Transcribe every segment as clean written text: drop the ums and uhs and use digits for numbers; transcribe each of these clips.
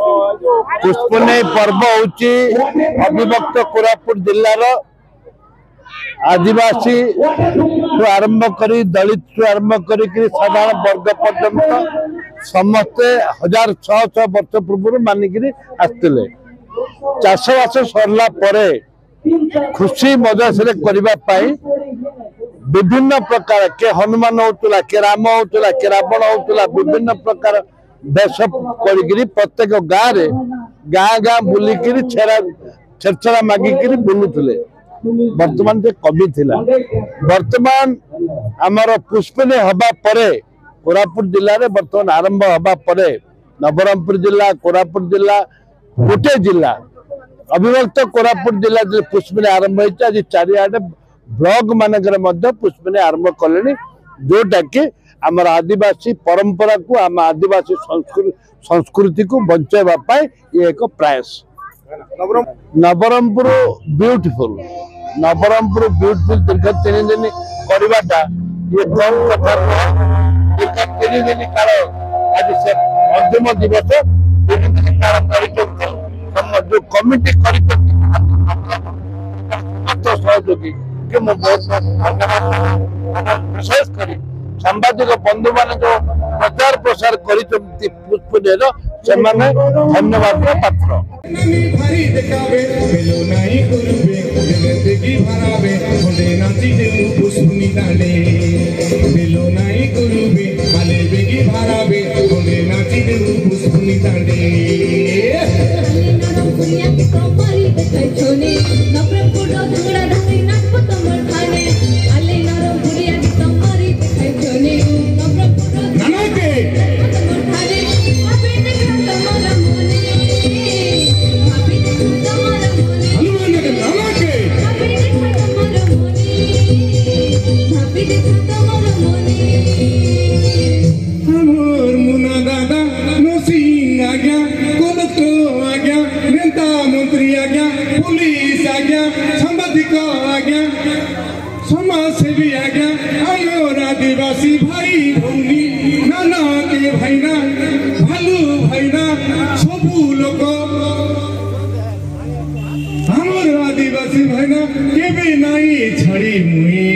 पुष्पनेई पर्व हूँ अविभक्त कोरापुट जिलार आदिवासी आरंभ कर दलित आरंभ कर साधारण वर्ग पर्यंत समस्ते 1600 वर्ष पूर्व मानिक आसते चाषबास सरला खुशी मजाश विभिन्न प्रकार के हनुमान होता के राम होता के रावण होता विभिन्न प्रकार देश कर प्रत्येक गाँ बुलिक छेड़ा मागिक बुलूले वर्तमान जे कवि थिला वर्तमान आमर पुष्पनेई हवा परे कोरापुट जिले में वर्तमान आरंभ हवा परे नवरंगपुर जिला कोरापुट जिला गोटे जिला अविभक्त कोरापुट जिला पुष्पनेई आरंभ होती आज चारिआडे ब्लॉक मानक पुष्पनेई आरंभ कले जोटा कि आमर आदिवासी परंपरा को आम आदिवासी संस्कृति को बचाइबा ये एक प्रयास नवरंगपुर ब्यूटीफुल दीर्घ 3 दिन करवाटा ये कम कथा दीर्घ 3 दिन काल आज से अंतिम दिवस 3 दिन काल जो कमिटी सहयोगी विशेष कर सांबादिक बंधु मान जो प्रचार प्रसार कर पुष्पनेईर से धन्यवाद पात्र पुलिस आज्ञा सांबादिक आज्ञा समाजसेवी आज्ञा आमर आदिवासी भाई भौनी नाना के भाईना भालू भाईना सबू लोक आमर आदिवासी भाईना केबे नाई छाड़ी मुई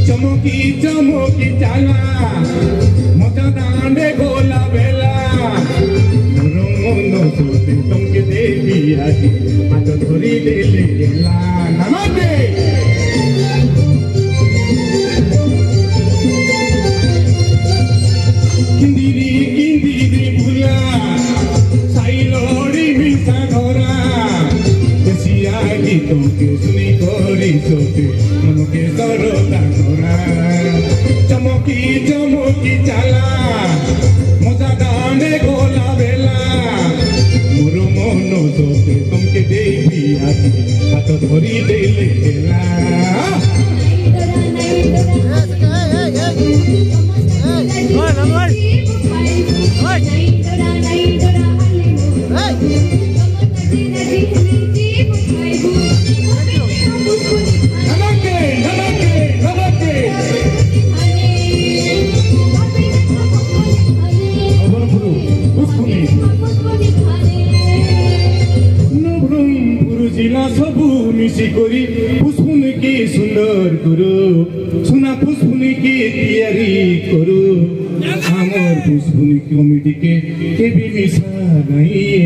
चमकी चमकी चाला मजा दांडे गोला बेला मन सोते तुमके देवी आजी हाथ धरी देले गेला नमस्ते किंदीरी भुला साइलोड़ी मिसा घोरा देसिया गीतों के सुनी कोरी सोते मन के सरोता चमकी चमकी चाला मजा दांडे गोला बेला मोर मन सोते तुमके देवी आजी हाथ धरी देले गेला सबू मिसी करी पुष्पने के सुंदर करो सुना पुष्पने के तैयारी करो आमर पुष्पने कमिटी के भी मिसा नहीं।